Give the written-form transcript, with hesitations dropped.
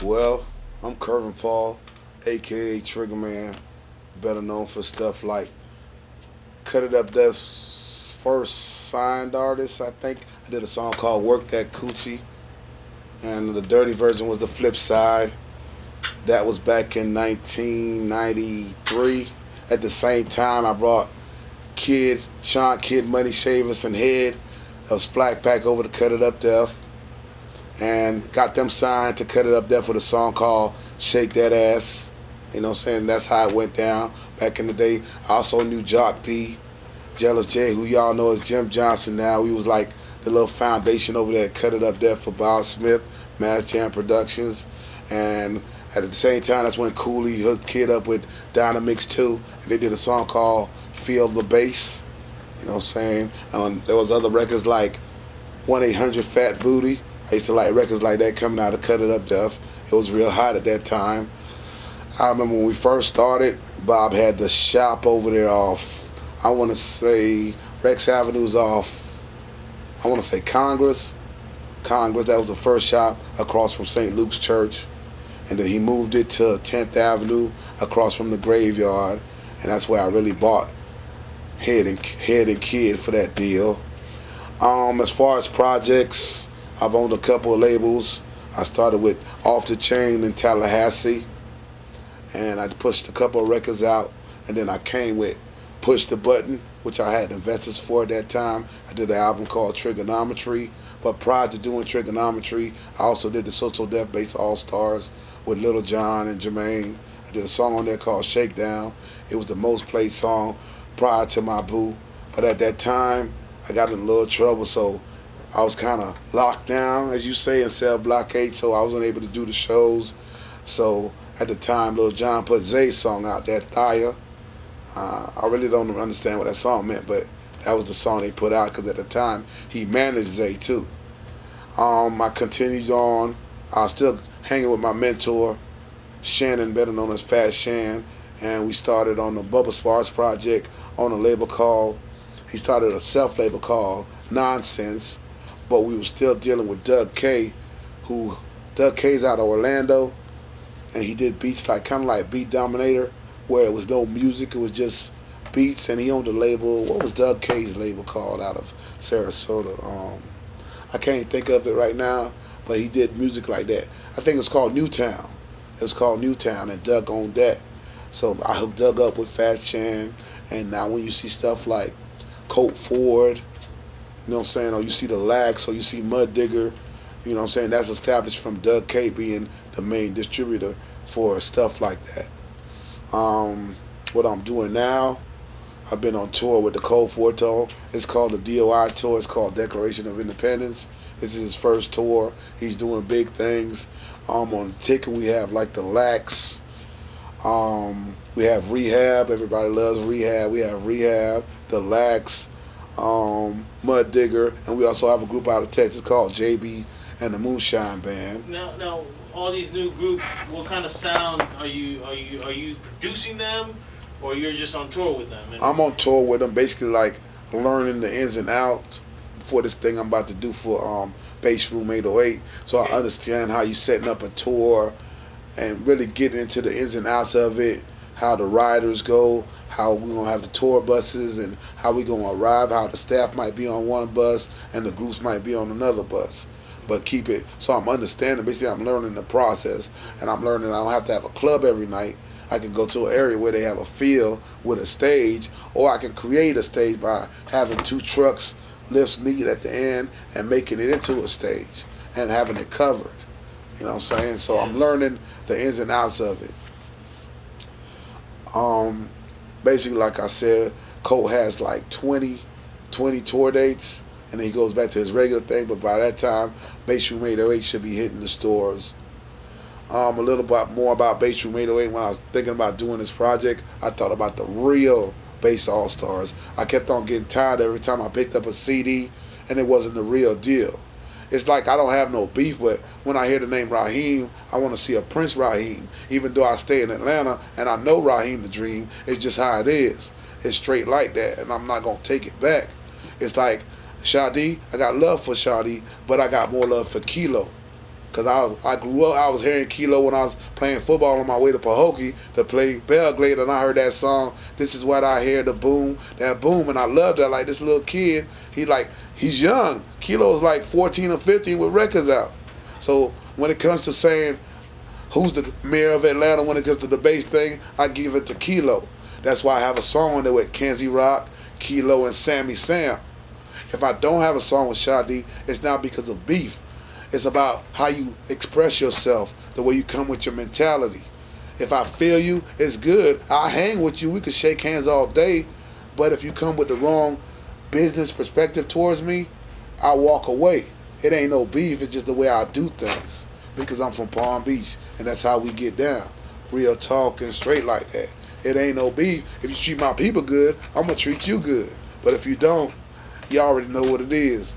Well, I'm Curvin Paul, aka Triggaman, better known for stuff like Cut It Up Death's first signed artist, I think. I did a song called Work That Coochie, and the dirty version was the flip side. That was back in 1993. At the same time, I brought Kidd Money Shavers and Head of Splack Pack over to Cut It Up Death, and got them signed to Cut It Up Death with a song called Shake That Ass. You know what I'm saying? That's how it went down back in the day. I also knew Jock D, Jealous J, who y'all know as Jim Johnson now. We was like the little foundation over there at Cut It Up Death for Bob Smith, Mass Jam Productions. And at the same time, that's when Cooley hooked Kid up with Dynamix 2, and they did a song called Feel the Bass. You know what I'm saying? There was other records like 1-800 Fat Booty. I used to like records like that coming out of Cut It Up Death. It was real hot at that time. I remember when we first started, Bob had the shop over there off, I want to say, Rex Avenue's off, I want to say Congress. That was the first shop across from St. Luke's Church. And then he moved it to 10th Avenue across from the graveyard. And that's where I really bought Head and Kidd for that deal. As far as projects, I've owned a couple of labels. I started with Off the Chain in Tallahassee, and I pushed a couple of records out, and then I came with Push the Button, which I had investors for at that time. I did an album called Trigonometry, but prior to doing Trigonometry, I also did the Social Death Bass All-Stars with Little John and Jermaine. I did a song on there called Shakedown. It was the most played song prior to my boo, but at that time, I got in a little trouble, so I was kind of locked down, as you say, in cell blockade, so I wasn't able to do the shows. So at the time, Lil Jon put Zay's song out, that Thaya. I really don't understand what that song meant, but that was the song they put out, because at the time, he managed Zay too. I continued on. I was still hanging with my mentor, Shannon, better known as Fat Shan, and we started on the Bubba Sparxxx project on a label called, he started a self-label called Nonsense, but we were still dealing with Doug K, Doug K's out of Orlando, and he did beats like kind of like Beat Dominator, where it was no music, it was just beats, and he owned a label. What was Doug K's label called out of Sarasota? I can't think of it right now, but he did music like that. I think it was called Newtown. It was called Newtown, and Doug owned that. So I hooked Doug up with Fat Shan, and now when you see stuff like Colt Ford, you know what I'm saying, or you see the Lax, or you see Mud Digger, you know what I'm saying, that's established from Doug K being the main distributor for stuff like that. What I'm doing now, I've been on tour with the Colt Ford tour. It's called the DOI tour. It's called Declaration of Independence. This is his first tour. He's doing big things. On the ticket we have like the Lax. We have Rehab. Everybody loves Rehab. We have Rehab, the Lax, Mud Digger, and we also have a group out of Texas called JB and the Moonshine Band. Now, all these new groups, what kind of sound are you producing them, or you're just on tour with them? I'm on tour with them, basically like learning the ins and outs for this thing I'm about to do for Bass Room 808. So I understand how you setting up a tour and really getting into the ins and outs of it, how the riders go, how we're going to have the tour buses, and how we're going to arrive, how the staff might be on one bus and the groups might be on another bus. But keep it, so I'm understanding, basically I'm learning the process, and I'm learning I don't have to have a club every night. I can go to an area where they have a field with a stage, or I can create a stage by having 2 trucks lift meet at the end and making it into a stage and having it covered. You know what I'm saying? So I'm learning the ins and outs of it. Basically, like I said, Colt has like 20 tour dates, and then he goes back to his regular thing, but by that time, Bass Room 808 should be hitting the stores. A little bit more about Bass Room 808. When I was thinking about doing this project, I thought about the real Bass All-Stars. I kept on getting tired every time I picked up a CD, and it wasn't the real deal. It's like I don't have no beef, but when I hear the name Raheem, I want to see a Prince Raheem. Even though I stay in Atlanta, and I know Raheem the Dream, it's just how it is. It's straight like that, and I'm not going to take it back. It's like, Shadi, I got love for Shadi, but I got more love for Kilo. Cause I grew up, I was hearing Kilo when I was playing football on my way to Pahokee to play Belgrade, and I heard that song, This Is What I Hear, the boom, that boom, and I loved that. Like this little kid, he's young. Kilo's like 14 or 15 with records out. So when it comes to saying who's the mayor of Atlanta when it comes to the bass thing, I give it to Kilo. That's why I have a song on there with Kenzie Rock, Kilo, and Sammy Sam. If I don't have a song with Shadi, it's not because of beef. It's about how you express yourself, the way you come with your mentality. If I feel you, it's good. I'll hang with you. We could shake hands all day. But if you come with the wrong business perspective towards me, I'll walk away. It ain't no beef. It's just the way I do things. Because I'm from Palm Beach, and that's how we get down. Real talk and straight like that. It ain't no beef. If you treat my people good, I'm going to treat you good. But if you don't, you already know what it is.